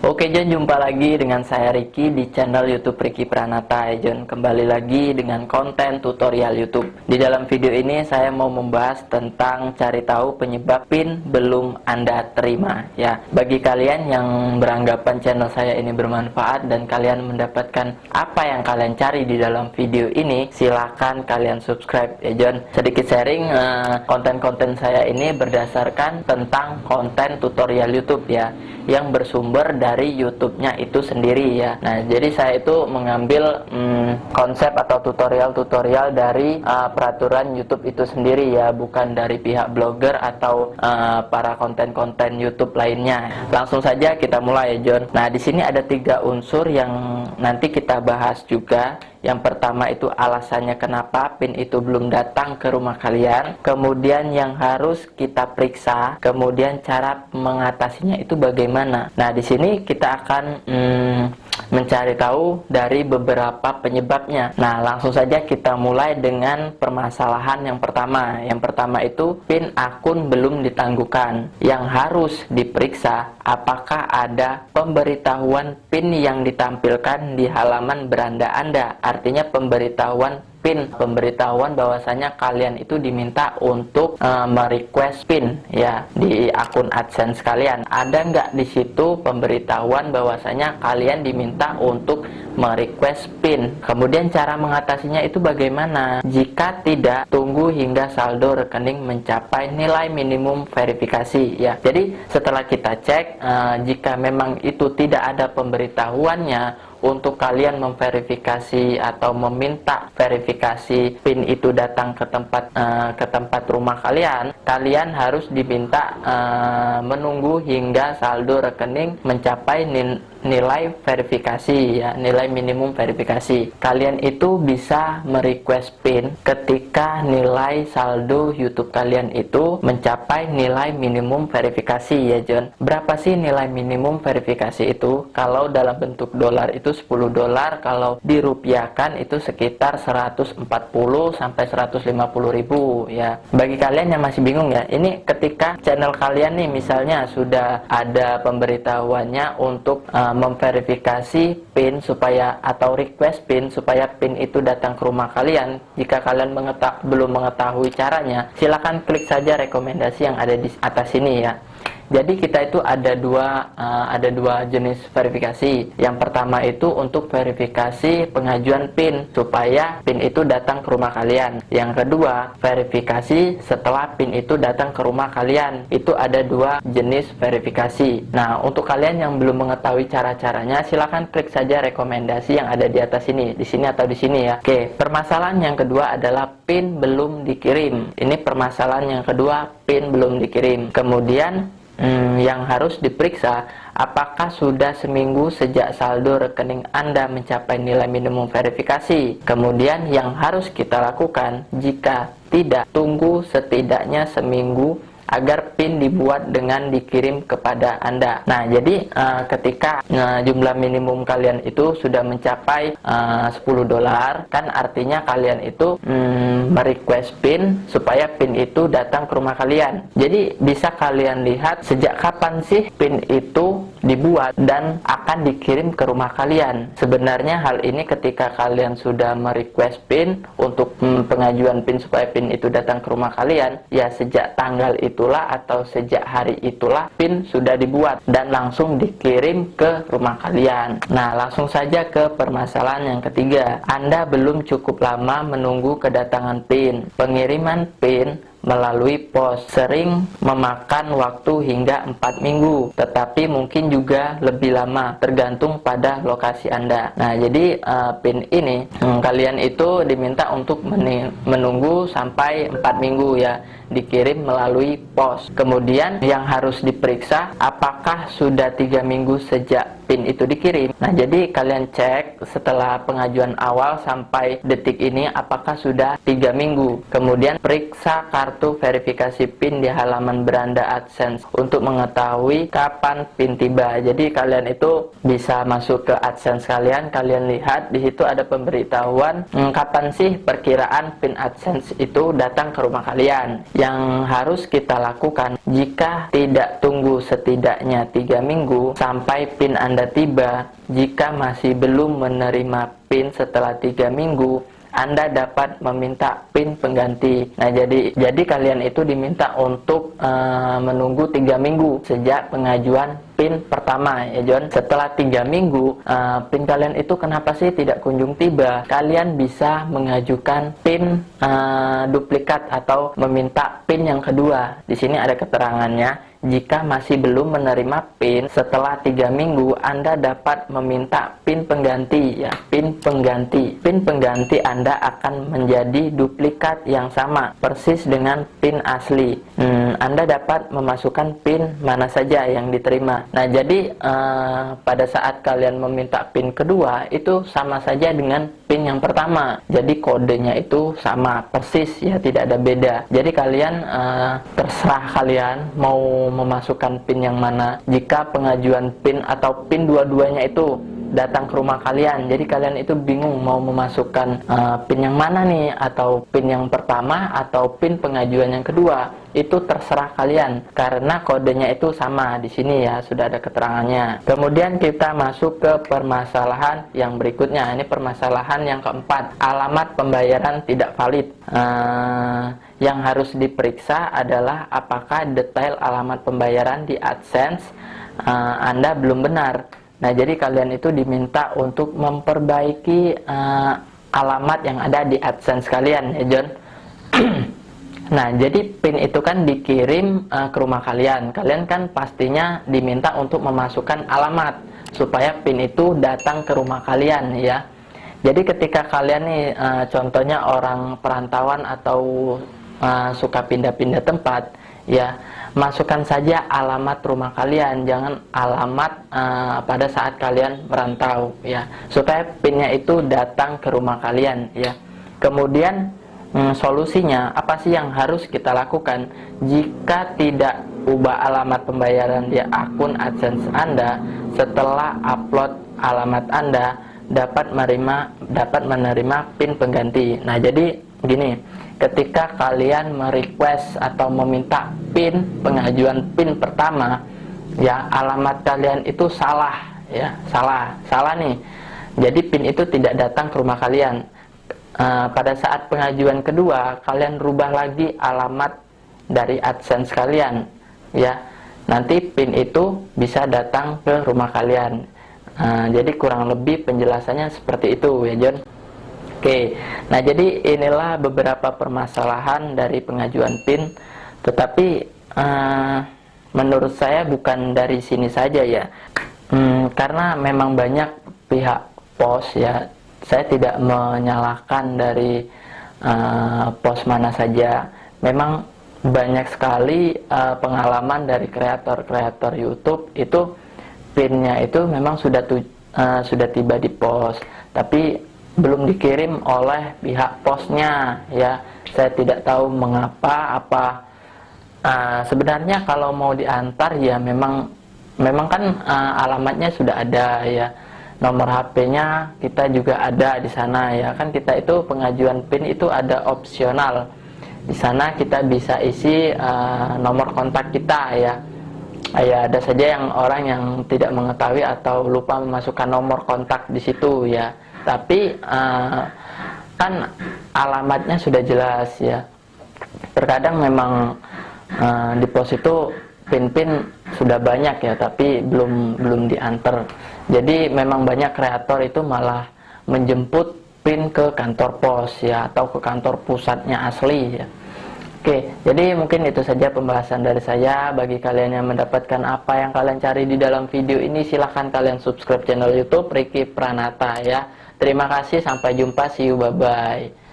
Oke Jon, jumpa lagi dengan saya Ricky di channel YouTube Ricky Pranata ya Jon. Kembali lagi dengan konten tutorial YouTube. Di dalam video ini saya mau membahas tentang cari tahu penyebab PIN belum Anda terima ya. Bagi kalian yang beranggapan channel saya ini bermanfaat dan kalian mendapatkan apa yang kalian cari di dalam video ini, silakan kalian subscribe ya Jon. Sedikit sharing, konten-konten saya ini berdasarkan tentang konten tutorial YouTube ya, yang bersumber dari YouTube-nya itu sendiri ya. Nah, jadi saya itu mengambil konsep atau tutorial-tutorial dari peraturan YouTube itu sendiri ya, bukan dari pihak blogger atau para konten-konten YouTube lainnya. Langsung saja kita mulai ya, John. Nah, di sini ada 3 unsur yang nanti kita bahas juga. Yang pertama itu alasannya kenapa PIN itu belum datang ke rumah kalian, kemudian yang harus kita periksa, kemudian cara mengatasinya itu bagaimana. Nah, di sini kita akan mencari tahu dari beberapa penyebabnya. Nah, langsung saja kita mulai dengan permasalahan yang pertama. Yang pertama itu PIN akun belum ditangguhkan. Yang harus diperiksa apakah ada pemberitahuan PIN yang ditampilkan di halaman beranda Anda. Artinya pemberitahuan PIN, pemberitahuan bahwasanya kalian itu diminta untuk merequest PIN ya di akun AdSense kalian. Ada nggak di situ pemberitahuan bahwasanya kalian diminta untuk merequest PIN? Kemudian cara mengatasinya itu bagaimana? Jika tidak, tunggu hingga saldo rekening mencapai nilai minimum verifikasi ya. Jadi setelah kita cek, jika memang itu tidak ada pemberitahuannya untuk kalian memverifikasi atau meminta verifikasi PIN itu datang ke tempat rumah kalian, kalian harus diminta menunggu hingga saldo rekening mencapai nilai verifikasi ya, nilai minimum verifikasi. Kalian itu bisa merequest PIN ketika nilai saldo YouTube kalian itu mencapai nilai minimum verifikasi ya John. Berapa sih nilai minimum verifikasi itu? Kalau dalam bentuk dolar itu $10, kalau dirupiahkan itu sekitar 140 sampai 150 ribu ya. Bagi kalian yang masih bingung ya, ini ketika channel kalian nih misalnya sudah ada pemberitahuannya untuk memverifikasi PIN supaya atau request PIN supaya PIN itu datang ke rumah kalian. Jika kalian belum mengetahui caranya, silakan klik saja rekomendasi yang ada di atas ini ya. Jadi kita itu ada dua jenis verifikasi. Yang pertama itu untuk verifikasi pengajuan PIN supaya PIN itu datang ke rumah kalian. Yang kedua, verifikasi setelah PIN itu datang ke rumah kalian. Itu ada 2 jenis verifikasi. Nah, untuk kalian yang belum mengetahui cara-caranya, silakan klik saja rekomendasi yang ada di atas ini, di sini atau di sini ya. Oke, permasalahan yang kedua adalah PIN belum dikirim. Ini permasalahan yang kedua, PIN belum dikirim. Kemudian yang harus diperiksa apakah sudah seminggu sejak saldo rekening Anda mencapai nilai minimum verifikasi. Kemudian yang harus kita lakukan, jika tidak, tunggu setidaknya seminggu agar PIN dibuat dengan dikirim kepada Anda. Nah, jadi ketika jumlah minimum kalian itu sudah mencapai $10, kan artinya kalian itu merequest PIN supaya PIN itu datang ke rumah kalian. Jadi bisa kalian lihat sejak kapan sih PIN itu dibuat dan akan dikirim ke rumah kalian. Sebenarnya hal ini ketika kalian sudah merequest PIN untuk pengajuan PIN supaya PIN itu datang ke rumah kalian, ya sejak tanggal itulah atau sejak hari itulah PIN sudah dibuat dan langsung dikirim ke rumah kalian. Nah, langsung saja ke permasalahan yang ketiga. Anda belum cukup lama menunggu kedatangan PIN. Pengiriman PIN melalui pos sering memakan waktu hingga 4 minggu, tetapi mungkin juga lebih lama tergantung pada lokasi Anda. Nah, jadi PIN ini kalian itu diminta untuk menunggu sampai 4 minggu ya, dikirim melalui pos. Kemudian yang harus diperiksa apakah sudah 3 minggu sejak PIN itu dikirim. Nah, jadi kalian cek setelah pengajuan awal sampai detik ini apakah sudah 3 minggu. Kemudian periksa kartu verifikasi PIN di halaman beranda AdSense untuk mengetahui kapan PIN tiba. Jadi kalian itu bisa masuk ke AdSense kalian lihat di situ ada pemberitahuan kapan sih perkiraan PIN AdSense itu datang ke rumah kalian. yang harus kita lakukan jika tidak tunggu setidaknya 3 minggu sampai PIN Anda tiba. Jika masih belum menerima PIN setelah 3 minggu, Anda dapat meminta PIN pengganti. Nah, jadi kalian itu diminta untuk menunggu 3 minggu sejak pengajuan PIN pertama, ya John. Setelah 3 minggu, PIN kalian itu kenapa sih tidak kunjung tiba? Kalian bisa mengajukan PIN duplikat atau meminta PIN yang kedua. Di sini ada keterangannya. Jika masih belum menerima PIN setelah 3 minggu, Anda dapat meminta PIN pengganti, ya, PIN pengganti. PIN pengganti Anda akan menjadi duplikat yang sama, persis dengan PIN asli. Anda dapat memasukkan PIN mana saja yang diterima. Nah, jadi pada saat kalian meminta PIN kedua, itu sama saja dengan PIN yang pertama. Jadi kodenya itu sama, persis, ya, tidak ada beda. Jadi kalian terserah kalian mau memasukkan PIN yang mana. Jika pengajuan PIN atau PIN dua-duanya itu datang ke rumah kalian, jadi kalian itu bingung mau memasukkan PIN yang mana nih, atau PIN yang pertama atau PIN pengajuan yang kedua, itu terserah kalian karena kodenya itu sama. Di sini ya sudah ada keterangannya. Kemudian kita masuk ke permasalahan yang berikutnya. Ini permasalahan yang keempat, alamat pembayaran tidak valid. Yang harus diperiksa adalah apakah detail alamat pembayaran di AdSense Anda belum benar. Nah, jadi kalian itu diminta untuk memperbaiki alamat yang ada di AdSense kalian, ya John. Nah, jadi PIN itu kan dikirim ke rumah kalian. Kalian kan pastinya diminta untuk memasukkan alamat supaya PIN itu datang ke rumah kalian, ya. Jadi ketika kalian nih, contohnya orang perantauan atau suka pindah-pindah tempat, ya, masukkan saja alamat rumah kalian, jangan alamat pada saat kalian merantau, ya, supaya PIN-nya itu datang ke rumah kalian, ya. Kemudian solusinya apa sih yang harus kita lakukan? Jika tidak ubah alamat pembayaran di akun AdSense Anda, setelah upload alamat Anda dapat menerima PIN pengganti. Nah, jadi gini, ketika kalian merequest atau meminta PIN pengajuan PIN pertama, ya, alamat kalian itu salah, ya, salah nih. Jadi PIN itu tidak datang ke rumah kalian. Pada saat pengajuan kedua, kalian rubah lagi alamat dari AdSense kalian, ya. Nanti PIN itu bisa datang ke rumah kalian. Jadi kurang lebih penjelasannya seperti itu, ya John. Oke, nah jadi inilah beberapa permasalahan dari pengajuan PIN. Tetapi menurut saya bukan dari sini saja, ya. Karena memang banyak pihak pos, ya. Saya tidak menyalahkan dari pos mana saja. Memang banyak sekali pengalaman dari kreator-kreator YouTube itu PIN-nya itu memang sudah tiba di pos, tapi belum dikirim oleh pihak posnya, ya. Saya tidak tahu mengapa. Sebenarnya kalau mau diantar, ya memang kan alamatnya sudah ada, ya. Nomor HP-nya kita juga ada di sana, ya kan. Kita itu pengajuan PIN itu ada opsional. Di sana kita bisa isi nomor kontak kita, ya. Ya, ada saja yang orang yang tidak mengetahui atau lupa memasukkan nomor kontak di situ, ya. Tapi kan alamatnya sudah jelas, ya. Terkadang memang di pos itu PIN sudah banyak, ya, tapi belum diantar. Jadi memang banyak kreator itu malah menjemput PIN ke kantor pos, ya, atau ke kantor pusatnya asli, ya. Oke, jadi mungkin itu saja pembahasan dari saya. Bagi kalian yang mendapatkan apa yang kalian cari di dalam video ini, silahkan kalian subscribe channel YouTube Ricky Pranata, ya. Terima kasih, sampai jumpa, see you, bye-bye.